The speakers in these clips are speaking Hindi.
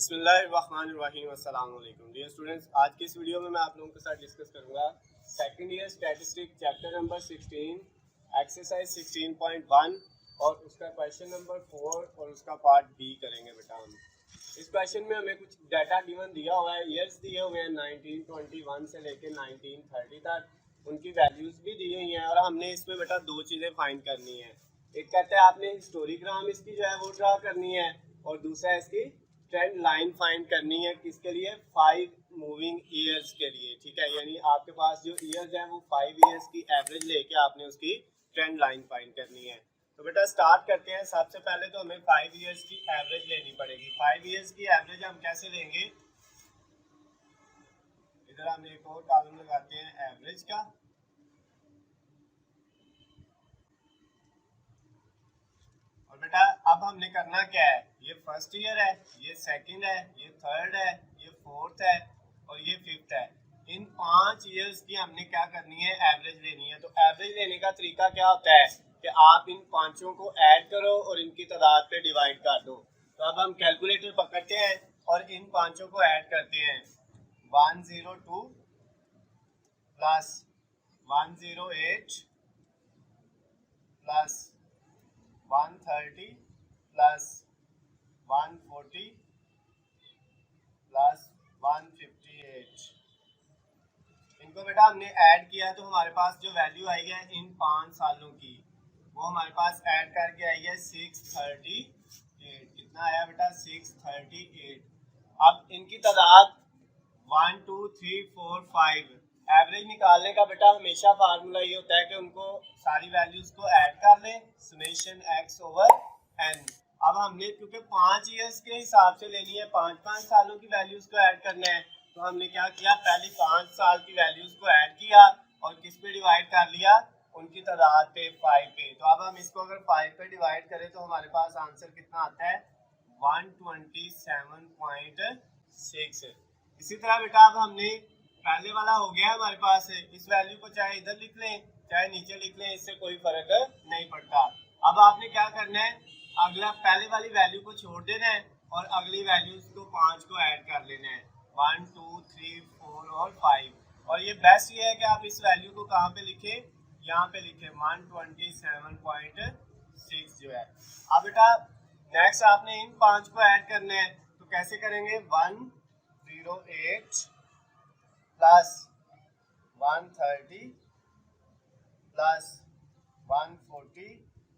बिस्मिल्लाहिर्रहमानिर्रहीम। अस्सलाम वालेकुम डियर स्टूडेंट्स, आज की इस वीडियो में मैं आप लोगों के साथ डिस्कस करूंगा second year statistic chapter number 16 exercise 16.1 और उसका क्वेश्चन नंबर 4 और उसका पार्ट बी करेंगे। बेटा हम इस क्वेश्चन में हमें कुछ डाटा गिवन दिया हुआ है, ईयर्स दिए हुए हैं 1921 से लेकर 1930 तक, उनकी वैल्यूज भी दी हुई हैं और हमने इसमें बेटा दो चीज़ें फाइंड करनी है। एक कहते हैं आपने हिस्टोरीग्राम इसकी जो है वो ड्रा करनी है और दूसरा इसकी ट्रेंड लाइन फाइंड करनी है। किसके लिए? 5 मूविंग ईयर्स के लिए। ठीक है, यानी आपके पास जो ईयर्स हैं वो 5 ईयर्स की एवरेज लेके आपने उसकी ट्रेंड लाइन फाइंड करनी है। तो बेटा स्टार्ट करते हैं। सबसे पहले तो हमें 5 ईयर्स की एवरेज लेनी पड़ेगी। 5 ईयर्स की एवरेज हम कैसे लेंगे? इधर हम एक और कॉलम लगाते हैं एवरेज का। और बेटा अब हमने करना क्या है? ये फर्स्ट ईयर है, ये सेकंड है, ये थर्ड है, ये फोर्थ है और ये फिफ्थ है। इन 5 ईयर्स की हमने क्या करनी है? एवरेज लेनी है। तो एवरेज लेने का तरीका क्या होता है कि आप इन पांचों को ऐड करो और इनकी तादाद पे डिवाइड कर दो। तो अब हम कैलकुलेटर पकड़ते हैं और इन पांचों को ऐड करते हैं। 102 प्लस 108 प्लस 130 प्लस 140 प्लस 158। इनको बेटा हमने ऐड किया तो हमारे पास जो वैल्यू आई है इन 5 सालों की वो हमारे पास ऐड करके आई है 638। कितना आया बेटा? 638। अब इनकी तादाद 1 2 3 4 5। एवरेज निकालने का बेटा हमेशा फार्मूला ये होता है कि उनको सारी वैल्यूज को ऐड कर लें, समेशन x ओवर n। अब हमने क्योंकि 5 ईयर्स के हिसाब से लेनी है, 5-5 सालों की वैल्यूज को ऐड करना है, तो हमने क्या किया? पहले 5 साल की वैल्यूज को ऐड किया और किस पे डिवाइड कर लिया? उनकी तादाद पे, 5 पे। तो अब हम इसको अगर 5 पे डिवाइड करें तो हमारे पास आंसर कितना आता है? 127.6। इसी तरह बेटा अब हमने पहले वाला हो गया हमारे पास, इस वैल्यू को चाहे इधर लिख लें चाहे नीचे लिख लें, इससे कोई फर्क नहीं पड़ता। अब आपने क्या करना है? अगला पहले वाली वैल्यू को छोड़ देना है और अगली वैल्यूज को 5 को ऐड कर लेना है। 1 2 3 4 और 5। और ये बेस्ट ये है कि आप इस वैल्यू को कहाँ पे लिखें? यहाँ पे लिखें 127.6 जो है। अब बेटा नेक्स्ट आपने इन 5 को ऐड करना है, तो कैसे करेंगे? 108 प्लस 130 प्लस 140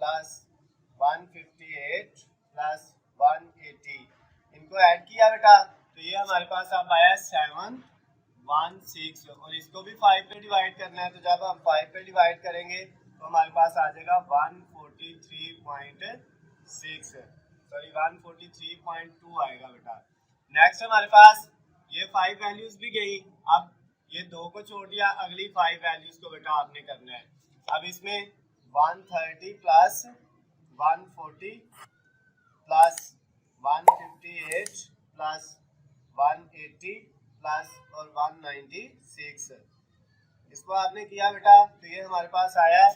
प्लस 158 प्लस 180। इनको ऐड किया बेटा तो ये हमारे पास अब आया 716 और इसको भी 5 पे डिवाइड करना है। तो जब हम 5 पे डिवाइड करेंगे तो हमारे पास आ जाएगा 143.2 आएगा बेटा। नेक्स्ट हमारे पास ये 5 वैल्यूज भी गई। अब ये 2 को छोड़ दिया, अगली 5 वैल्यूज को बेटा आपने करना है। अब इसमें 130 प्लस 140 प्लस 158 प्लस 180 प्लस और 196, इसको आपने किया बेटा तो ये हमारे पास आया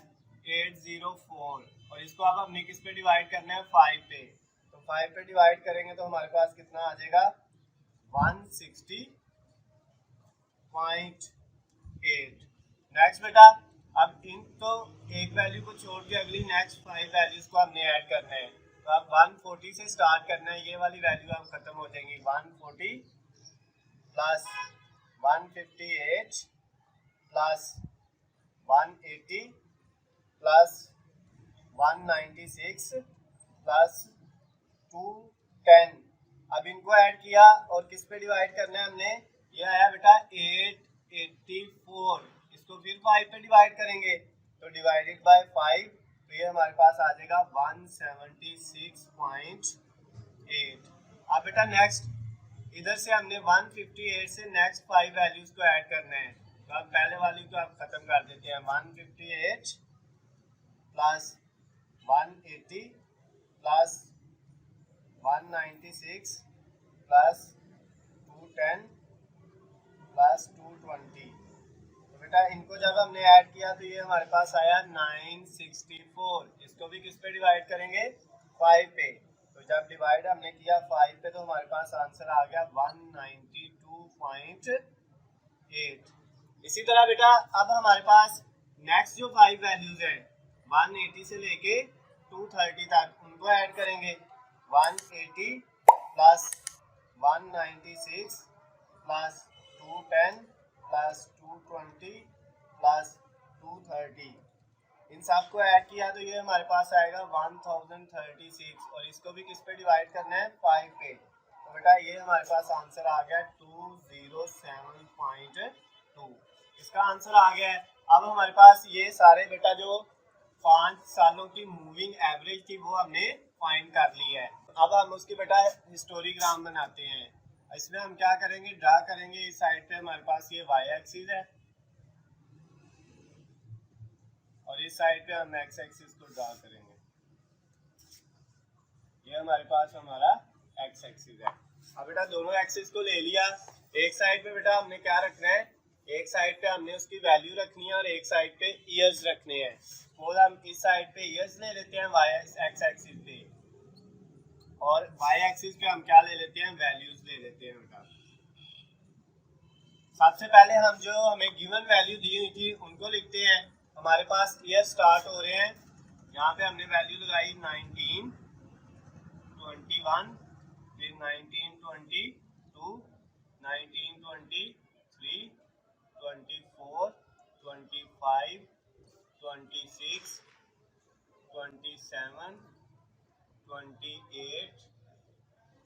804 और इसको अब हमने किस पे डिवाइड करना है? 5 पे। तो 5 पे डिवाइड करेंगे तो हमारे पास कितना आ जाएगा? 160.8। नेक्स्ट बेटा अब इन तो एक वैल्यू को छोड़ के अगली नेक्स्ट 5 वैल्यूज को हमने ऐड करना है। तो अब 140 से स्टार्ट करना है, ये वाली वैल्यू अब खत्म हो जाएंगी। 140 प्लस 158 प्लस 180 प्लस 196 प्लस 210। अब इनको ऐड किया और किस पे डिवाइड करना है हमने? ये आया बेटा 884। इसको फिर 5 पे डिवाइड करेंगे तो डिवाइडेड बाय 5 तो ये हमारे पास आ जाएगा 176.8। अब बेटा नेक्स्ट इधर से हमने 158 से नेक्स्ट 5 वैल्यूज को ऐड करना है। तो अब पहले वाली को आप खत्म कर देते हैं। 158 प्लस 180 प्लस 196 प्लस 210 प्लस 220। तो बेटा इनको जब हमने ऐड किया तो ये हमारे पास आया 964। इसको भी किस पे डिवाइड करेंगे? 5 पे। तो जब डिवाइड हमने किया 5 पे तो हमारे पास आंसर आ गया 192.8। इसी तरह बेटा अब हमारे पास नेक्स्ट जो 5 वैल्यूज है 180 से लेके 230 तक उनको ऐड करेंगे। 180 प्लस 196 प्लस 210 प्लस 220 प्लस 230, इन सब को ऐड किया तो ये हमारे पास आएगा 1036 और इसको भी किस पे डिवाइड करना है 5 पे। तो बेटा ये हमारे पास आंसर आ गया 207.2, इसका आंसर आ गया है। अब हमारे पास ये सारे बेटा जो 5 सालों की मूविंग एवरेज थी वो हमने फाइंड कर ली है। अब हम उसकी बेटा हिस्टोग्राम बनाते हैं। इसमें हम क्या करेंगे, ड्रा करेंगे। इस साइड पे हमारे पास ये वाई एक्सिस है और इस साइड पे हम एक्स एक्सिस को ड्रा करेंगे। ये हमारे पास हमारा एक्स एक्सिस है। अब बेटा दोनों एक्सिस को ले लिया। एक साइड पे बेटा हमने क्या रखना है, एक साइड पे हमने उसकी वैल्यू रखनी है और एक साइड पे ईयर्स रखने हैं। और हम इस साइड पे ईयर्स ले लेते हैं वाई एक्स एक्सिस पे और वाई एक्सिस पे हम क्या ले लेते हैं, वैल्यूज ले लेते हैं बेटा। सबसे पहले हम जो हमें गिवन वैल्यू दी हुई थी उनको लिखते हैं। हमारे पास ईयर स्टार्ट हो रहे हैं, यहाँ पे हमने वैल्यू लगाई 1921, फिर 1922, 1923, 24, 25, 26, 27, 28,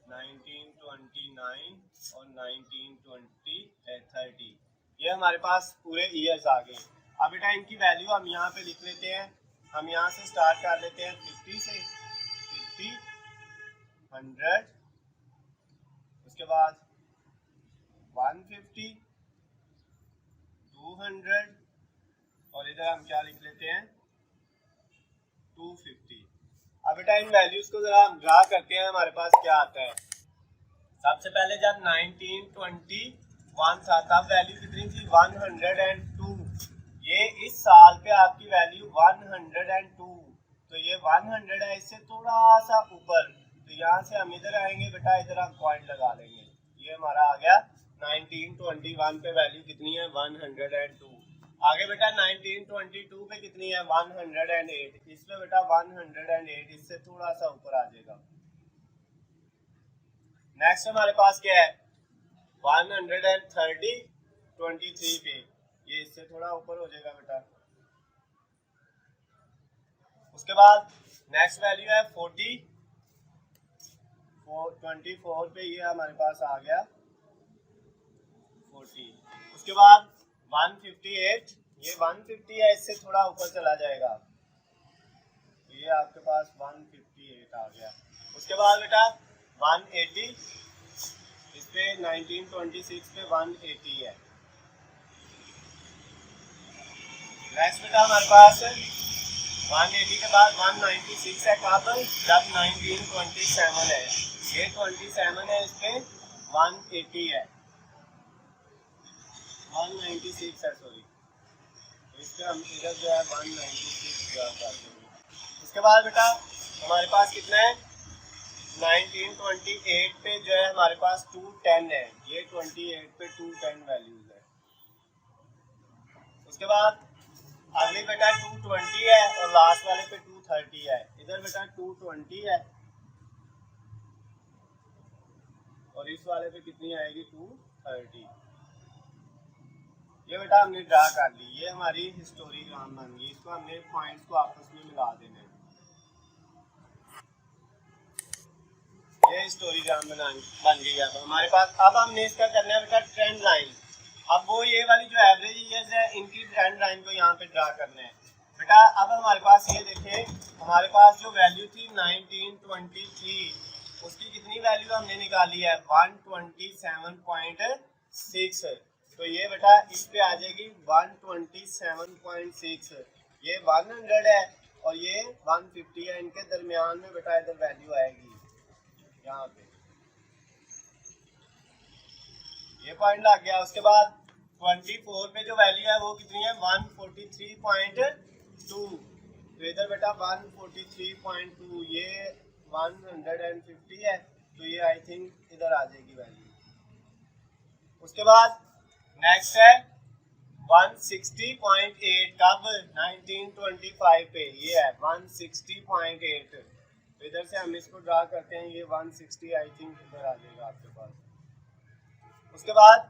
1929 और 1930। ये हमारे पास पूरे ईयर्स आ गए। अब बेटा इनकी वैल्यू हम यहाँ पे लिख लेते हैं। हम यहाँ से स्टार्ट कर लेते हैं 50 से, 50, 100, उसके बाद 150, 200 और इधर हम क्या लिख लेते हैं 250। अब बेटा इन वैल्यूज को जरा हम ड्रा करते हैं, हमारे पास क्या आता है। सबसे पहले जब 1921 था तब वैल्यू कितनी थी 102। ये इस साल पे आपकी वैल्यू 102, तो ये 100 है, इससे थोड़ा सा ऊपर। तो यहाँ से हम इधर आएंगे बेटा, इधर हम पॉइंट लगा लेंगे। ये हमारा आ गया 1921 पे वैल्यू कितनी है 102। आगे बेटा 1922 पे कितनी है 108, इसमें बेटा 108, इससे थोड़ा सा ऊपर आ जाएगा। नेक्स्ट हमारे पास क्या है 130 23 पे, ये इससे थोड़ा ऊपर हो जाएगा बेटा। उसके बाद नेक्स्ट वैल्यू है 40, 24 पे ये हमारे पास आ गया 40। उसके बाद 158, ये 150 है, इससे थोड़ा ऊपर चला जाएगा, ये आपके पास 158 आ गया। उसके बाद बेटा 180, इस पे 1926 पे 180 है। नेक्स्ट बेटा हमारे पास 180 के बाद 196 है, कहाँ पर जब 1927 है, ये 27 है, इस पे 180 है, 196 है सॉरी, इस पे हम इधर जो है 196 ड्रा कर देंगे। उसके बाद बेटा हमारे पास कितना है 1928 पे जो है हमारे पास 210 है, ये 28 पे 210 वैल्यूज है। उसके बाद अगली बेटा 220 है और लास्ट वाले पे 230 है। इधर बेटा 220 है और इस वाले पे कितनी आएगी 230। ये बेटा हमने ड्रा कर ली, ये हमारी हिस्टोग्राम बन गई। इसको हमने पॉइंट्स को आपस में मिला देना है, ये हिस्टोग्राम बन गई है हमारे पास। अब हमने इसका करना है बेटा ट्रेंड लाइन। अब वो ये वाली जो एवरेज ईयर्स है इनकी ट्रेंड लाइन को यहाँ पे ड्रा करना है बेटा। अब हमारे पास ये देखें, हमारे पास जो वैल्यू थी 1923, उसकी कितनी वैल्यू हमने निकाली है 127.6। तो ये बेटा इस पे आ जाएगी 127.6, ये 100 है और ये 150 है, इनके दरमियान में बेटा इधर वैल्यू आएगी यहाँ पे, ये पॉइंट लग गया। उसके बाद 24 पे जो वैल्यू है वो कितनी है 143.2, तो इधर बेटा 143.2, ये 150 है, तो ये आई थिंक इधर आ जाएगी वैल्यू। उसके बाद नेक्स्ट है 160.8, कब 1925 पे, ये है 160.8। तो इधर से हम इसको ड्रा करते हैं, ये 160 आई थिंक इधर आ जाएगा आपके पास। उसके बाद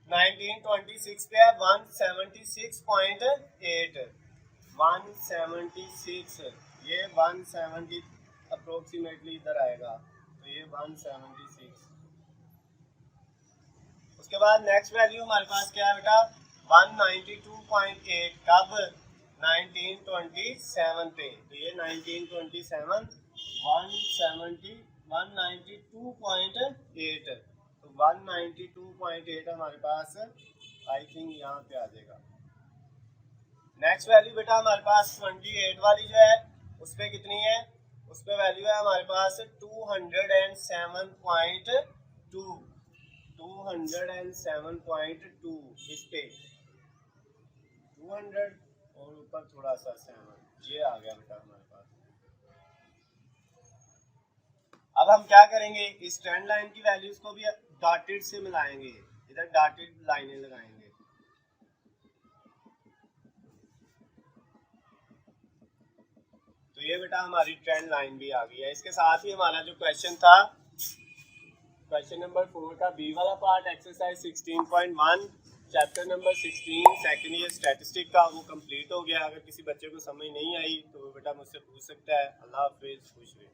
1926 पे है 176.8, 176, ये 170 अप्रोक्सीमेटली इधर आएगा, तो ये 176। उसके बाद नेक्स्ट वैल्यू हमारे पास क्या है बेटा 192.8, कब 1927 पे, तो ये 1927 192.8, तो 192.8 हमारे पास आई थिंक यहाँ पे आ जाएगा। नेक्स्ट वैल्यू बेटा हमारे पास 28 वाली जो है उस पे कितनी है, उस पे वैल्यू है हमारे पास 207.2, 207.2, इस पे 200 और ऊपर थोड़ा सा 7, ये आ गया बेटा हमारे पास। अब हम क्या करेंगे, इस ट्रेंड लाइन की वैल्यूज को भी डॉटेड से मिलाएंगे, इधर डॉटेड लाइनें लगाएंगे। तो ये बेटा हमारी ट्रेंड लाइन भी आ गई है। इसके साथ ही हमारा जो क्वेश्चन था, क्वेश्चन नंबर 4 का बी वाला part, exercise 16.1 chapter number 16 second year statistic का, वो कंप्लीट हो गया। अगर किसी बच्चे को समझ नहीं आई तो वो बेटा मुझसे पूछ सकता है। अल्लाह हाफिज़, खुश रहे।